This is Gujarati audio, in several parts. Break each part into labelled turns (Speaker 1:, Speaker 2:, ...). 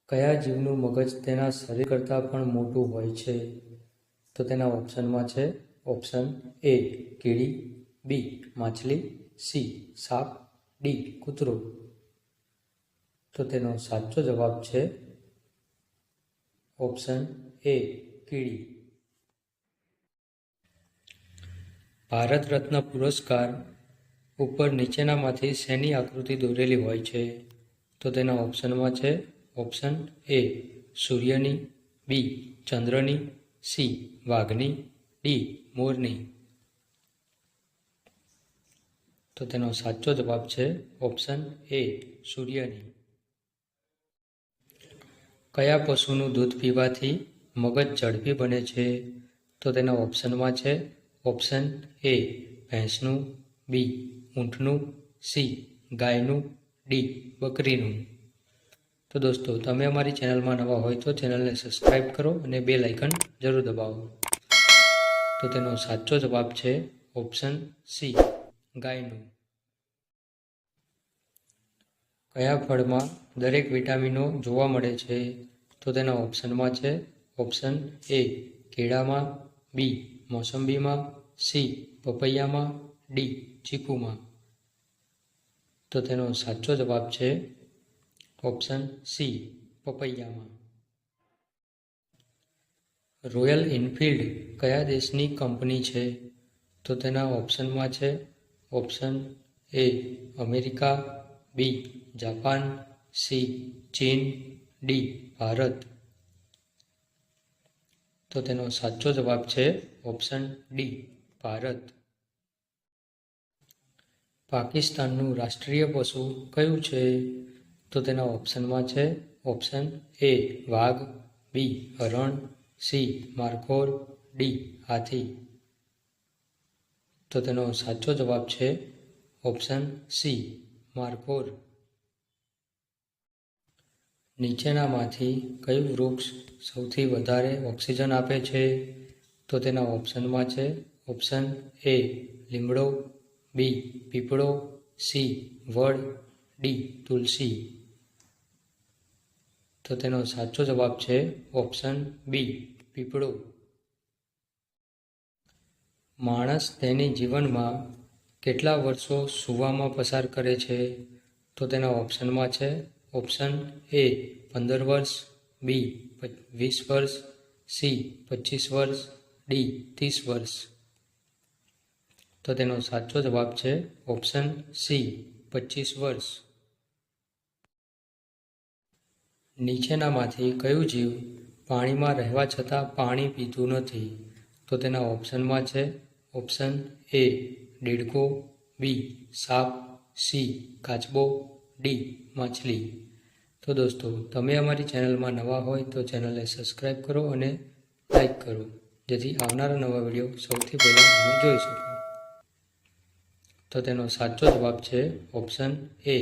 Speaker 1: કયા જીવનું મગજ તેના શરીર કરતાં પણ મોટું હોય છે? તો તેના ઓપ્શનમાં છે ઓપ્શન એ કીડી, બી માછલી, સી સાપ, ડી કૂતરો. તો તેનો સાચો જવાબ છે ઓપ્શન એ કીડી. ભારત રત્ન પુરસ્કાર ઉપર નીચેનામાંથી શેની આકૃતિ દોરેલી હોય છે? તો તેના ઓપ્શનમાં છે ઓપ્શન એ સૂર્યની, બી ચંદ્રની, સી વાઘની, ડી મોરની. તો તેનો સાચો જવાબ છે ઓપ્શન એ સૂર્યની. કયા પશુનું દૂધ પીવાથી મગજ ઝડપી બને છે? તો તેના ઓપ્શનમાં છે ઓપ્શન એ ભેંસનું, બી ઊંટનું, સી ગાયનું, ડી બકરીનું. તો દોસ્તો, તમે અમારી ચેનલમાં નવા હોય તો ચેનલને સબસ્ક્રાઈબ કરો અને બેલ આઇકન જરૂર દબાવો. તો તેનો સાચો જવાબ છે ઓપ્શન સી ગાયનું. કયા ફળમાં દરેક વિટામિનો જોવા મળે છે? તો તેના ઓપ્શનમાં છે ઓપ્શન એ કેળામાં, બી મોસંબીમાં, સી પપૈયામાં, ડી ચીકુમાં. તો તેનો સાચો જવાબ છે ઓપ્શન સી પપૈયામાં. રોયલ એનફિલ્ડ કયા દેશની કંપની છે? તો તેના ઓપ્શનમાં છે option A America, B Japan, C ચીન, ડી ભારત. તો તેનો સાચો જવાબ છે ઓપ્શન ડી ભારત. પાકિસ્તાનનું રાષ્ટ્રીય પશુ કયું છે? તો તેના ઓપ્શનમાં છે ઓપ્શન એ વાઘ, બી હરણ, સી મારખોર, ડી હાથી. તો તેનો સાચો જવાબ છે ઓપ્શન સી મારખોર. નીચેનામાંથી કયું વૃક્ષ સૌથી વધારે ઓક્સિજન આપે છે? તો તેના ઓપ્શનમાં છે ઓપ્શન એ લીમડો, બી પીપળો, સી વડ, ડી તુલસી. તો તેનો સાચો જવાબ છે ઓપ્શન બી પીપળો. માણસ તેની જીવનમાં કેટલા વર્ષો સૂવામાં પસાર કરે છે? તો તેના ઓપ્શનમાં છે ઓપ્શન એ 15 વર્ષ, બી 20 વર્ષ, સી 25 વર્ષ, ડી 30 વર્ષ. તો તેનો સાચો જવાબ છે ઓપ્શન સી 25 વર્ષ. નીચેનામાંથી કયું જીવ પાણીમાં રહેવા છતાં પાણી પીતું નથી? તો તેના ઓપ્શનમાં છે ઓપ્શન એ દેડકો, બી સાપ, સી કાચબો, ડી માછલી. તો દોસ્તો, તમે અમારી ચેનલમાં નવા હોય તો ચેનલને સબસ્ક્રાઈબ કરો અને લાઈક કરો, જેથી આવનારા નવા વિડીયો સૌથી પહેલાં તમે જોઈ શકો. તો તેનો સાચો જવાબ છે ઓપ્શન એ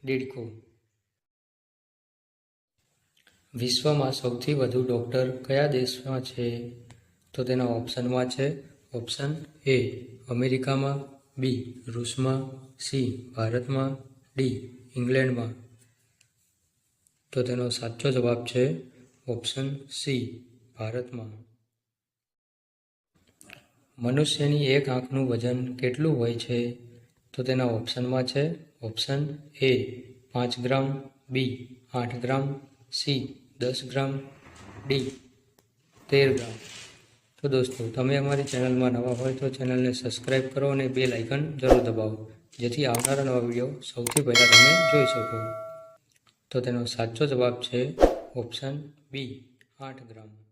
Speaker 1: દેડકો. વિશ્વમાં સૌથી વધુ ડૉક્ટર કયા દેશમાં છે? તો તેના ઓપ્શનમાં છે ઓપ્શન એ અમેરિકામાં, બી રૂસમાં, સી ભારતમાં, ડી ઇંગ્લેન્ડમાં. તો તેનો સાચો જવાબ છે ઓપ્શન સી ભારતમાં. મનુષ્યની એક આંખનું વજન કેટલું હોય છે? તો તેના ઓપ્શનમાં છે option A 5 gram, B 8 gram, C 10 gram, D 13 gram. તો દોસ્તો, તમે અમારી ચેનલમાં નવા હોય તો ચેનલને સબસ્ક્રાઈબ કરો અને બેલ આઇકન જરૂર દબાવો, જેથી આવનારા નવા વિડીયો સૌથી પહેલાં તમે જોઈ શકો. તો તેનો સાચો જવાબ છે ઓપ્શન બી 8 ગ્રામ.